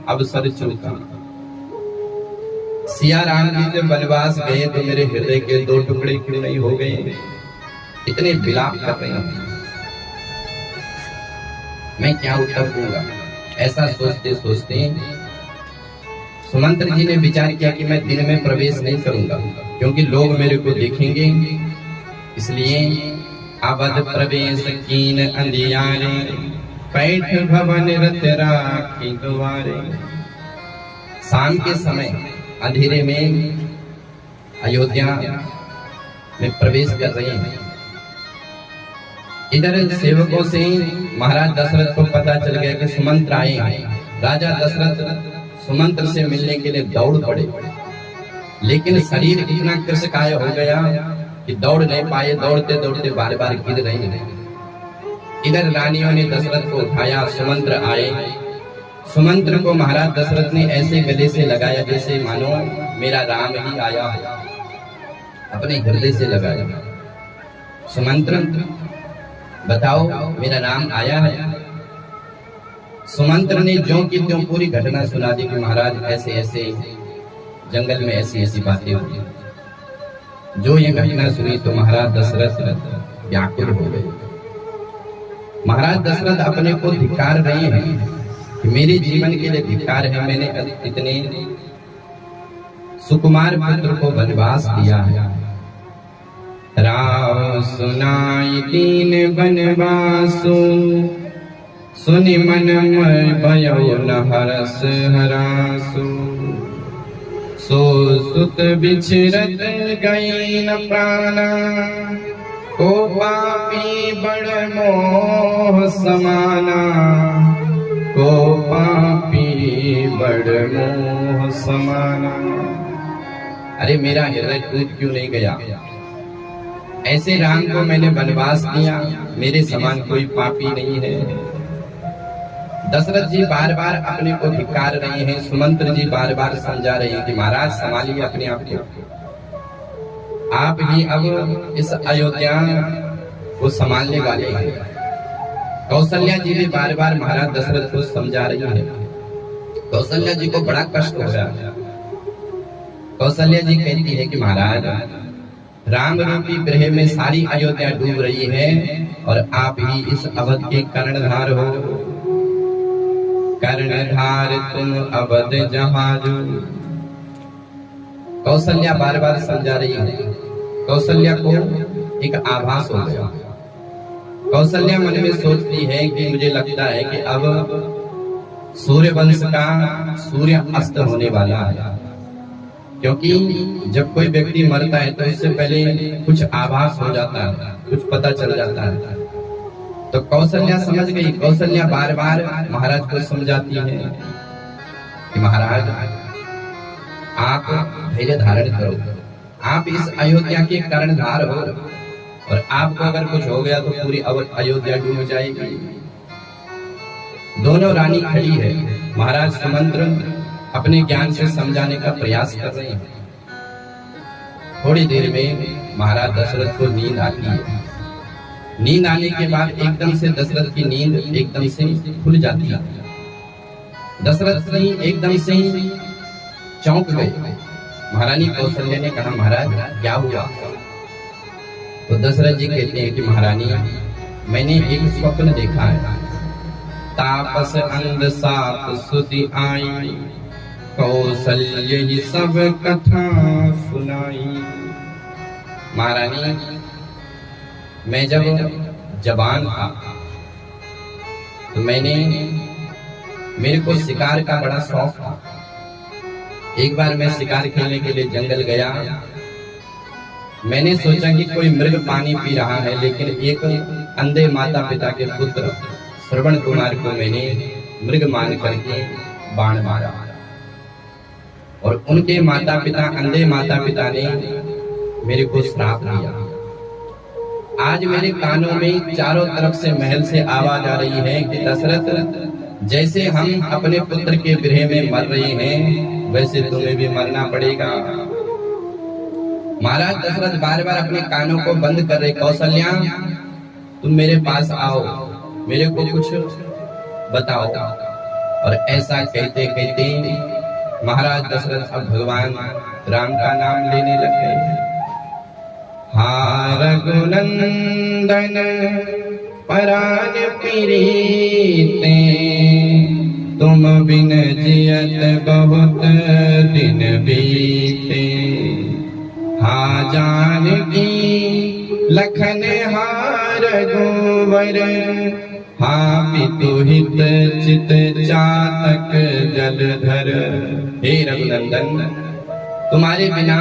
अवसर चूका। सिया राम जी जब वनवास गए तो मेरे हृदय के दो टुकड़े क्यों नहीं हो गए? इतने विलाप कर रहे हैं, मैं क्या उत्तर दूंगा? ऐसा सोचते सोचते सुमंत्र जी ने विचार किया कि मैं दिन में प्रवेश नहीं करूंगा, क्योंकि लोग मेरे को देखेंगे। इसलिए अवध प्रवेश कीन अंधियारे, पैठ भवन रत राखी द्वारे। शाम के समय अंधेरे में अयोध्या में प्रवेश कर रहे हैं। इधर सेवकों से महाराज दशरथ को पता चल गया कि सुमंत्र आए हैं। राजा दशरथ सुमंत्र से मिलने के लिए दौड़ पड़े, लेकिन शरीर इतना कृशकाय हो गया कि दौड़ नहीं पाए। दौड़ते दौड़ते बार बार गिर रहे हैं। इधर रानियों ने दशरथ को उठाया, सुमंत्र आए। सुमंत्र को महाराज दशरथ ने ऐसे गले से लगाया जैसे मानो मेरा राम ही आया है, अपने हृदय से लगाया। सुमंत्र बताओ मेरा राम आया है। सुमंत्र ने ज्यों की त्यों पूरी घटना सुना दी कि महाराज ऐसे ऐसे जंगल में ऐसी ऐसी बातें हुई। जो ये घटना सुनी तो महाराज दशरथ व्याकुल हो गए। महाराज दशरथ अपने को धिक्कार रहे हैं कि मेरे जीवन के लिए धिक्कार है, मैंने इतने सुकुमार पुत्र को वनवास दिया है। राव सुनाई दीन वनवासु, सुनि मन भयो न हरस हरासु। सो सुत बिछरत गई न प्राणा, को पापी बड़ मोह समाना। को पापी बड़ मोह समाना। अरे मेरा हृदय टूट क्यों नहीं गया? ऐसे राम को मैंने वनवास दिया, मेरे समान कोई पापी नहीं है। दशरथ जी बार बार अपने को धिक्कार रहे हैं। सुमंत्र जी बार बार समझा रहे हैं कि महाराज संभालिए अपने आप को, आप ही अब इस अयोध्या को संभालने वाले हैं। कौशल्या जी भी बार बार महाराज दशरथ को समझा रही है। कौशल्या जी को बड़ा कष्ट हो रहा है। कौशल्या जी कहती है कि महाराज राम रूपी ग्रह में सारी अयोध्या डूब रही है और आप ही इस अवध के कर्णधार हो। कर्णधार तुम अवध जहाज। कौशल्या बार बार समझा रही है। कौशल्या को एक आभास हो गया। कौशल्या मन में सोचती है कि मुझे लगता है कि अब सूर्य वंश का सूर्य अस्त होने वाला है, क्योंकि जब कोई व्यक्ति मरता है तो उससे पहले कुछ आभास हो जाता है, कुछ पता चल जाता है। तो कौशल्या समझ गई। कौशल्या बार बार महाराज को समझाती है कि महाराज आप धैर्य धारण करो, आप इस अयोध्या के कर्णधार हो और आपको अगर कुछ हो गया तो पूरी अयोध्या डूब जाएगी। दोनों रानी खड़ी है। महाराज सुमंत्र अपने ज्ञान से समझाने का प्रयास कर रहे हैं। थोड़ी देर में महाराज दशरथ को नींद आती है। नींद आने के बाद एकदम से दशरथ की नींद एकदम से खुल जाती है। दशरथ जी एकदम से चौंक गए। महारानी कौशल्या ने कहा महाराज क्या हुआ? तो दशरथ जी कहते हैं कि महारानी मैंने एक स्वप्न देखा है। तापस अंध साप सुधि आई, कौशल्य ही सब कथा सुनाई। महारानी मैं जब जवान था तो मेरे को शिकार का बड़ा शौक था। एक बार मैं शिकार खेलने के लिए जंगल गया। मैंने सोचा कि कोई मृग पानी पी रहा है, लेकिन एक अंधे माता पिता के पुत्र श्रवण कुमार को मैंने मृग मान करके बाण मारा और उनके माता पिता, अंधे माता पिता ने मेरे को श्राप दिया। आज मेरे कानों में चारों तरफ से महल से आवाज आ रही है कि दशरथ जैसे हम अपने पुत्र के विरह में मर रहे हैं वैसे तुम्हें भी मरना पड़ेगा। महाराज दशरथ बार बार अपने कानों को बंद कर रहे। कौशल्या तुम मेरे पास आओ, मेरे को कुछ बताओ। और ऐसा कहते कहते महाराज दशरथ अब भगवान राम का नाम लेने लगे। हा रघुनंदन परान प्रीते, तुम बिन जियत बहुत दिन बीते। हा जानकी लखन हार गोवर, हा पितु हित चित चातक जलधर। हे रघुनंदन, तुम्हारे बिना